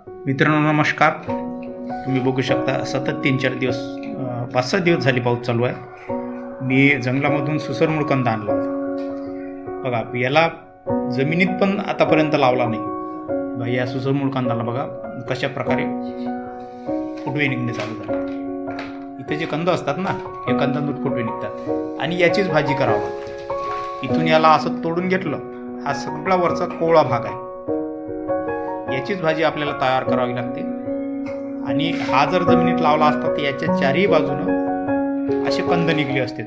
मित्रांनो नमस्कार. तुम्ही बघू शकता सतत 3-4 दिवस 5-6 दिवस झाले पाऊस चालू आहे. मी जंगलामधून सुसरमूळ कंद आणला होता. बघा याला जमिनीत पण आतापर्यंत लावला नाही. बघा या सुसरमूळ कंदाला बघा कशा प्रकारे फुटवे निघणे चालू झाले. इथे जे कंद असतात ना हे कंदांतून फुटवे निघतात आणि याचीच भाजी करावं लागते. इथून याला असं तोडून घेतलं, हा सगळा वरचा कोवळा भाग आहे, याचीच भाजी आपल्याला तयार करावी लागते. आणि हा जर जमिनीत लावला असता तर याच्या चारही बाजूनं असे कंद निघले असते,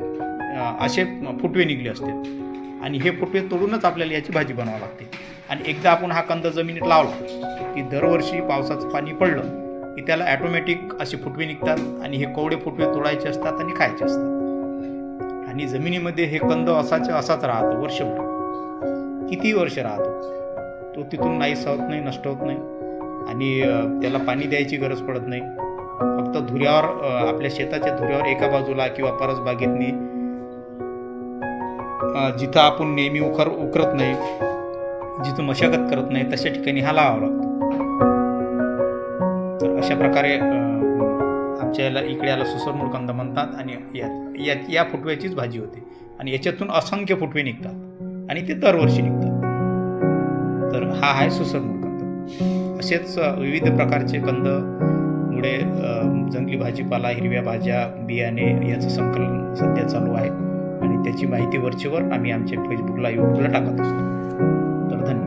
असे फुटवे निघले असते आणि हे फुटवे तोडूनच आपल्याला याची भाजी बनावी लागते. आणि एकदा आपण हा कंद जमिनीत लावला की दरवर्षी पावसाचं पाणी पडलं की त्याला ॲटोमॅटिक असे फुटवे निघतात आणि हे कोवळे फुटवे तोडायचे असतात आणि खायचे असतात. आणि जमिनीमध्ये हे कंद असाच राहतो वर्षभर, किती वर्ष राहतो. तो तिथून नाहीसा होत नाही, नष्ट होत नाही आणि त्याला पाणी द्यायची गरज पडत नाही. फक्त धुऱ्यावर, आपल्या शेताच्या धुऱ्यावर एका बाजूला किंवा परसबागेतनी जिथं आपण नेहमी उकरत नाही, जिथं मशागत करत नाही तशा ठिकाणी हा लावावा लागतो. तर अशा प्रकारे आमच्या इकडे याला सुसरमूळ कंद म्हणतात आणि या फुटव्याचीच भाजी होते. आणि याच्यातून असंख्य फुटवे निघतात आणि ते दरवर्षी निघतात. तर हा आहे सुसरमूळ कंद. असेच विविध प्रकारचे कंद मुळे जंगली भाजीपाला, हिरव्या भाज्या, बियाणे याचं संकलन सध्या चालू आहे आणि त्याची माहिती वरचेवर आम्ही आमच्या फेसबुकला, यूट्यूबला टाकत असतो. तर धन्यवाद.